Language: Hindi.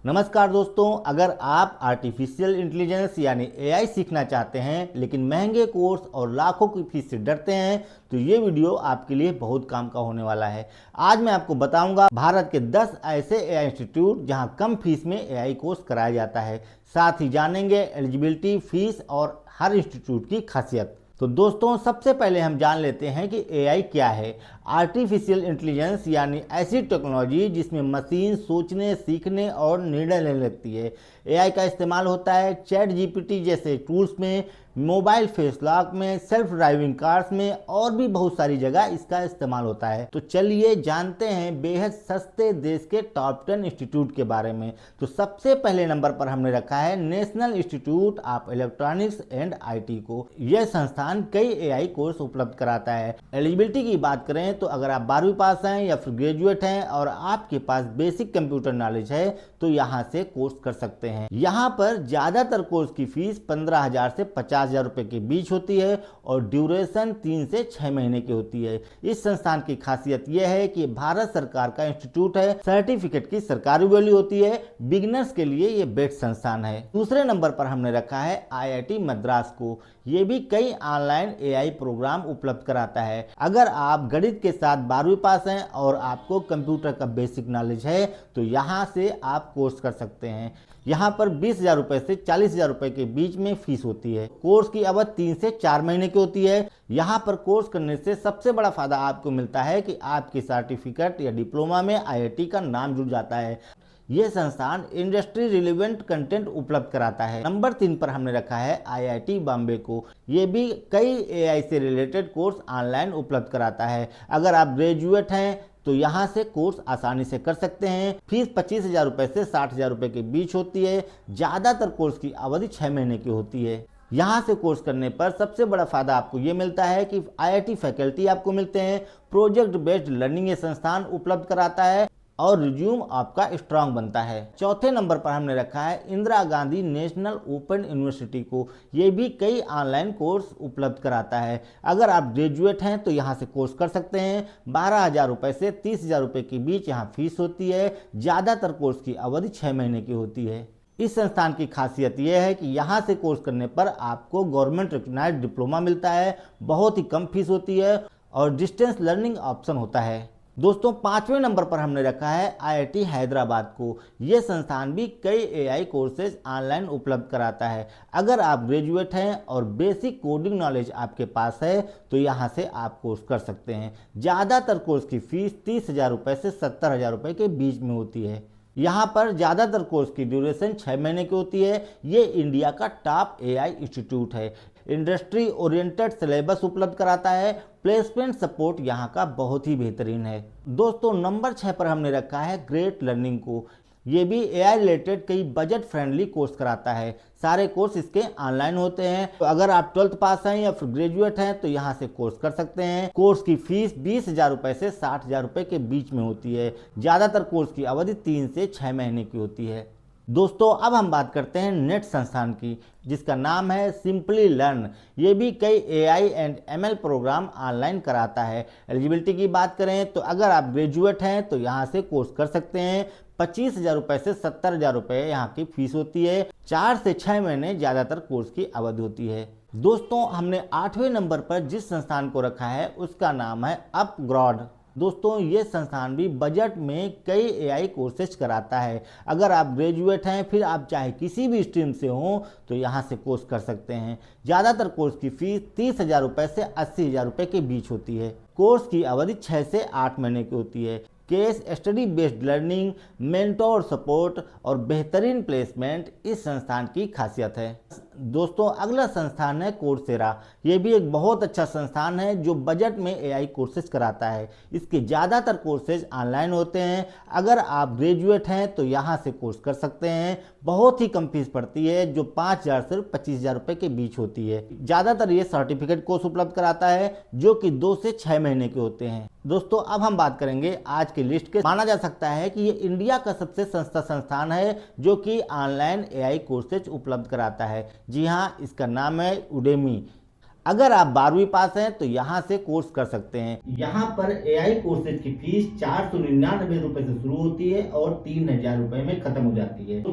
नमस्कार दोस्तों, अगर आप आर्टिफिशियल इंटेलिजेंस यानी एआई सीखना चाहते हैं लेकिन महंगे कोर्स और लाखों की फीस से डरते हैं तो ये वीडियो आपके लिए बहुत काम का होने वाला है। आज मैं आपको बताऊंगा भारत के 10 ऐसे एआई इंस्टीट्यूट जहां कम फीस में एआई कोर्स कराया जाता है। साथ ही जानेंगे एलिजिबिलिटी, फीस और हर इंस्टीट्यूट की खासियत। तो दोस्तों, सबसे पहले हम जान लेते हैं कि एआई क्या है। आर्टिफिशियल इंटेलिजेंस यानी ऐसी टेक्नोलॉजी जिसमें मशीन सोचने, सीखने और निर्णय लेने लगती है। एआई का इस्तेमाल होता है चैट जीपीटी जैसे टूल्स में, मोबाइल फेस लॉक में, सेल्फ ड्राइविंग कार्स में और भी बहुत सारी जगह इसका इस्तेमाल होता है। तो चलिए जानते हैं बेहद सस्ते देश के टॉप 10 इंस्टीट्यूट के बारे में। तो सबसे पहले नंबर पर हमने रखा है national institute of electronics and IT को। यह संस्थान कई एआई कोर्स उपलब्ध कराता है। एलिजिबिलिटी की बात करें तो अगर आप 12वीं पास हैं या फिर ग्रेजुएट हैं और आपके पास बेसिक कंप्यूटर नॉलेज है तो यहाँ से कोर्स कर सकते हैं। यहाँ पर ज्यादातर कोर्स की फीस 15,000 से 50,000 रुपए के बीच होती है और ड्यूरेशन 3 से 6 महीने की होती है। इस संस्थान की खासियत यह है कि भारत सरकार का इंस्टीट्यूट है, सर्टिफिकेट की सरकारी वैल्यू होती है, बिगिनर्स के लिए ये बेस्ट संस्थान है। दूसरे नंबर पर हमने रखा है आईआईटी मद्रास को। ये भी कई ऑनलाइन एआई प्रोग्राम उपलब्ध कराता है। अगर आप गणित के साथ 12वीं पास हैं और आपको कंप्यूटर का बेसिक नॉलेज है तो यहाँ से आप कोर्स कर सकते हैं। यहाँ पर 20,000 रुपए से 40,000 रुपए के बीच में फीस होती है। कोर्स की अवधि 3 से 4 महीने की होती है। यहाँ पर कोर्स करने से सबसे बड़ा फायदा आपको मिलता है कि आपके सर्टिफिकेट या डिप्लोमा में आईआईटी का नाम जुड़ जाता है। यह संस्थान इंडस्ट्री रिलेवेंट कंटेंट उपलब्ध कराता है। नंबर 3 पर हमने रखा है आईआईटी बॉम्बे को। ये भी कई एआई से रिलेटेड कोर्स ऑनलाइन उपलब्ध कराता है। अगर आप ग्रेजुएट हैं तो यहाँ से कोर्स आसानी से कर सकते हैं। फीस 25,000 रुपए से 60,000 रुपए के बीच होती है। ज़्यादातर कोर्स की अवधि 6 महीने की होती है। यहाँ से कोर्स करने पर सबसे बड़ा फायदा आपको ये मिलता है कि आईआईटी फैकल्टी आपको मिलते हैं, प्रोजेक्ट बेस्ड लर्निंग ये संस्थान उपलब्ध कराता है और रिज्यूम आपका स्ट्रांग बनता है। चौथे नंबर पर हमने रखा है Indira Gandhi national open university को। ये भी कई ऑनलाइन कोर्स उपलब्ध कराता है। अगर आप ग्रेजुएट हैं तो यहाँ से कोर्स कर सकते हैं। 12,000 रुपए से 30,000 रुपए के बीच यहाँ फीस होती है। ज़्यादातर कोर्स की अवधि 6 महीने की होती है। इस संस्थान की खासियत यह है कि यहाँ से कोर्स करने पर आपको गवर्नमेंट रिकॉग्नाइज्ड डिप्लोमा मिलता है, बहुत ही कम फीस होती है और डिस्टेंस लर्निंग ऑप्शन होता है। दोस्तों, 5वें नंबर पर हमने रखा है आईआईटी हैदराबाद को। यह संस्थान भी कई एआई कोर्सेज ऑनलाइन उपलब्ध कराता है। अगर आप ग्रेजुएट हैं और बेसिक कोडिंग नॉलेज आपके पास है तो यहाँ से आप कोर्स कर सकते हैं। ज़्यादातर कोर्स की फीस 30,000 रुपये से 70,000 रुपये के बीच में होती है। यहाँ पर ज़्यादातर कोर्स की ड्यूरेशन 6 महीने की होती है। ये इंडिया का टॉप एआई इंस्टीट्यूट है। इंडस्ट्री ओरिएंटेड सिलेबस उपलब्ध कराता है। प्लेसमेंट सपोर्ट यहाँ का बहुत ही बेहतरीन है। दोस्तों, नंबर 6 पर हमने रखा है ग्रेट लर्निंग को। ये भी एआई रिलेटेड कई बजट फ्रेंडली कोर्स कराता है। सारे कोर्स इसके ऑनलाइन होते हैं। तो अगर आप 12th पास हैं या फिर ग्रेजुएट हैं तो यहाँ से कोर्स कर सकते हैं। कोर्स की फीस 20,000 रुपए से 60,000 रुपए के बीच में होती है। ज़्यादातर कोर्स की अवधि 3 से 6 महीने की होती है। दोस्तों, अब हम बात करते हैं नेट संस्थान की, जिसका नाम है सिंपली लर्न। ये भी कई AI and ML program online कराता है। एलिजिबिलिटी की बात करें तो अगर आप ग्रेजुएट हैं तो यहाँ से कोर्स कर सकते हैं। 25,000 रुपए से 70,000 रुपए यहाँ की फीस होती है। 4 से 6 महीने ज़्यादातर कोर्स की अवधि होती है। दोस्तों, हमने 8वें नंबर पर जिस संस्थान को रखा है उसका नाम है अपग्रेड। दोस्तों, ये संस्थान भी बजट में कई एआई कोर्सेज कराता है। अगर आप ग्रेजुएट हैं फिर आप चाहे किसी भी स्ट्रीम से हों तो यहाँ से कोर्स कर सकते हैं। ज़्यादातर कोर्स की फीस 30,000 रुपये से 80,000 रुपये के बीच होती है। कोर्स की अवधि 6 से 8 महीने की होती है। Case study based learning, mentor support और बेहतरीन प्लेसमेंट इस संस्थान की खासियत है। दोस्तों, अगला संस्थान है कोर्सेरा। ये भी एक बहुत अच्छा संस्थान है जो बजट में एआई कोर्सेज कराता है। इसके ज़्यादातर कोर्सेज ऑनलाइन होते हैं। अगर आप ग्रेजुएट हैं तो यहाँ से कोर्स कर सकते हैं। बहुत ही कम फीस पड़ती है जो 5,000 से 25,000 रुपये के बीच होती है। ज़्यादातर ये सर्टिफिकेट कोर्स उपलब्ध कराता है जो कि 2 से 6 महीने के होते हैं। दोस्तों, अब हम बात करेंगे आज की लिस्ट के। माना जा सकता है कि ये इंडिया का सबसे सस्ता संस्थान है जो कि ऑनलाइन एआई कोर्सेज उपलब्ध कराता है। जी हाँ, इसका नाम है उडेमी। अगर आप 12वीं पास हैं तो यहाँ से कोर्स कर सकते हैं। यहाँ पर AI कोर्सेज की फीस 499 रुपए से शुरू होती है और 3000 रुपए में खत्म हो जाती है। तो